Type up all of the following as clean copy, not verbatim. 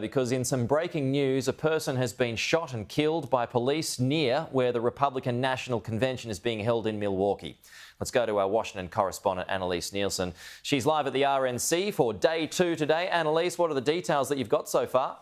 Because in some breaking news, a person has been shot and killed by police near where the Republican National Convention is being held in Milwaukee. Let's go to our Washington correspondent, Annelise Nielsen. She's live at the RNC for day 2 today. Annelise, what are the details that you've got so far?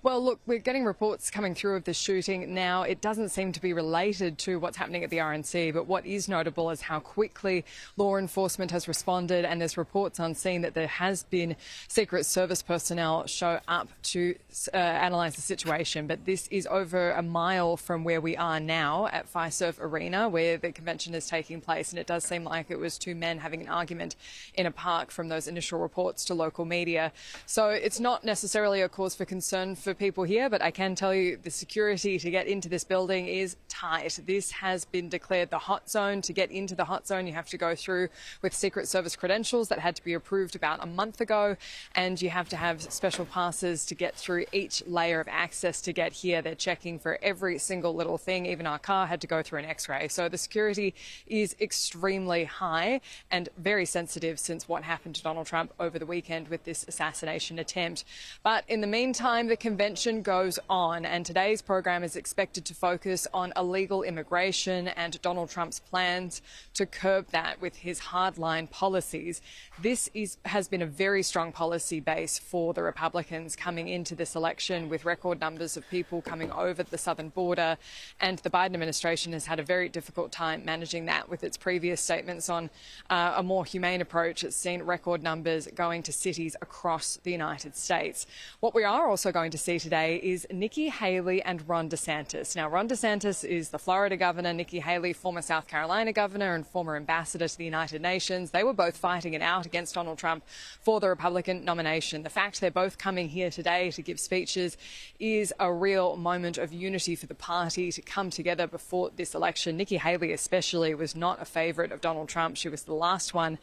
Well, look, we're getting reports coming through of the shooting now. It doesn't seem to be related to what's happening at the RNC, but what is notable is how quickly law enforcement has responded, and there's reports on scene that there has been Secret Service personnel show up to analyse the situation. But this is over a mile from where we are now at Fiserv Arena, where the convention is taking place, and it does seem like it was two men having an argument in a park from those initial reports to local media. So it's not necessarily a cause for concern for people here, but I can tell you the security to get into this building is tight. This has been declared the hot zone. To get into the hot zone, you have to go through with Secret Service credentials that had to be approved about a month ago, and you have to have special passes to get through each layer of access to get here. They're checking for every single little thing. Even our car had to go through an X-ray. So the security is extremely high and very sensitive since what happened to Donald Trump over the weekend with this assassination attempt. But in the meantime, the convention goes on, and today's program is expected to focus on illegal immigration and Donald Trump's plans to curb that with his hardline policies. This has been a very strong policy base for the Republicans coming into this election, with record numbers of people coming over the southern border, and the Biden administration has had a very difficult time managing that with its previous statements on a more humane approach. It's seen record numbers going to cities across the United States. What we are also going to see today is Nikki Haley and Ron DeSantis. Now, Ron DeSantis is the Florida governor, Nikki Haley, former South Carolina governor and former ambassador to the United Nations. They were both fighting it out against Donald Trump for the Republican nomination. The fact they're both coming here today to give speeches is a real moment of unity for the party to come together before this election. Nikki Haley especially was not a favourite of Donald Trump. She was the last one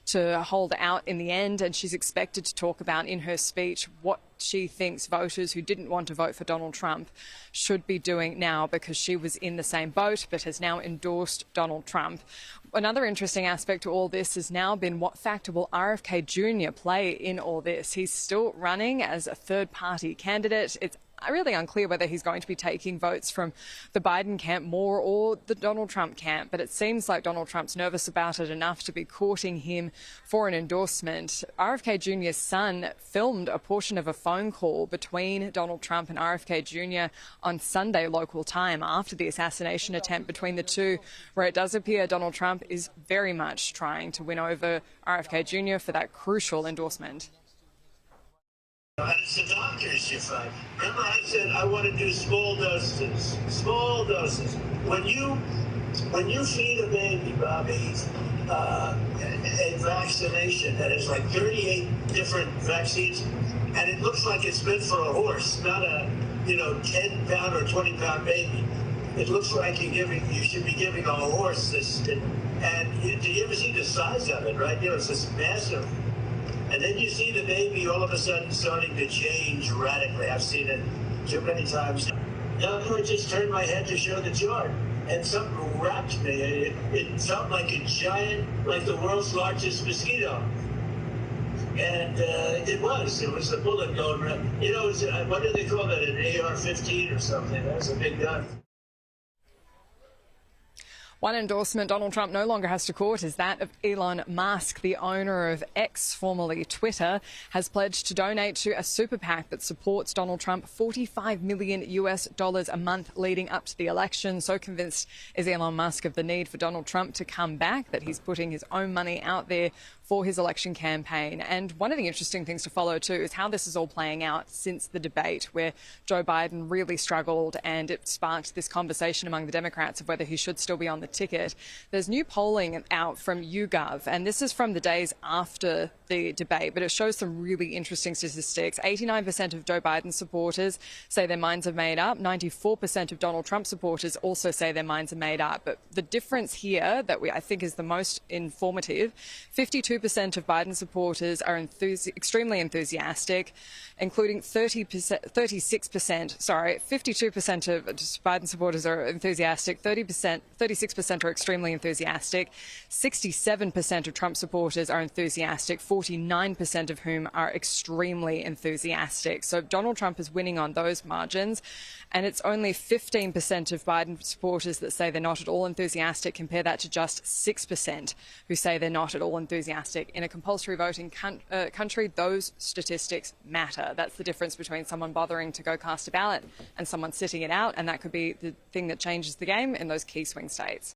to hold out in the end, and she's expected to talk about in her speech what she thinks voters who didn't want to vote for Donald Trump should be doing now, because she was in the same boat but has now endorsed Donald Trump. Another interesting aspect to all this has now been what factor will RFK Jr. play in all this. He's still running as a third-party candidate. It's really unclear whether he's going to be taking votes from the Biden camp more or the Donald Trump camp, but it seems like Donald Trump's nervous about it enough to be courting him for an endorsement. RFK Jr.'s son filmed a portion of a phone call between Donald Trump and RFK Jr. on Sunday local time after the assassination attempt between the two, where it does appear Donald Trump is very much trying to win over RFK Jr. for that crucial endorsement. And it's the doctors you find. Remember, I said I want to do small doses. Small doses. When you feed a baby, Bobby, a vaccination that is like 38 different vaccines, and it looks like it's meant for a horse, not a 10-pound or 20-pound baby. It looks like you should be giving a horse this. And do you ever see the size of it? Right? It's this massive. And then you see the baby all of a sudden starting to change radically. I've seen it too many times. I just turned my head to show the chart, and something wrapped me. It felt like a giant, like the world's largest mosquito. And it was a bullet going around. What do they call that, an AR-15 or something? That was a big gun. One endorsement Donald Trump no longer has to court is that of Elon Musk. The owner of X, formerly Twitter, has pledged to donate to a super PAC that supports Donald Trump $45 million a month leading up to the election. So convinced is Elon Musk of the need for Donald Trump to come back that he's putting his own money out there for his election campaign. And one of the interesting things to follow too is how this is all playing out since the debate, where Joe Biden really struggled and it sparked this conversation among the Democrats of whether he should still be on the ticket. There's new polling out from YouGov, and this is from the days after the debate, but it shows some really interesting statistics. 89% of Joe Biden supporters say their minds are made up. 94% of Donald Trump supporters also say their minds are made up. But the difference here that I think is the most informative, 52% 52% of Biden supporters are extremely enthusiastic, including 36%, 52% of Biden supporters are enthusiastic, 36% are extremely enthusiastic, 67% of Trump supporters are enthusiastic, 49% of whom are extremely enthusiastic. So Donald Trump is winning on those margins, and it's only 15% of Biden supporters that say they're not at all enthusiastic. Compare that to just 6% who say they're not at all enthusiastic. In a compulsory voting country, those statistics matter. That's the difference between someone bothering to go cast a ballot and someone sitting it out, and that could be the thing that changes the game in those key swing states.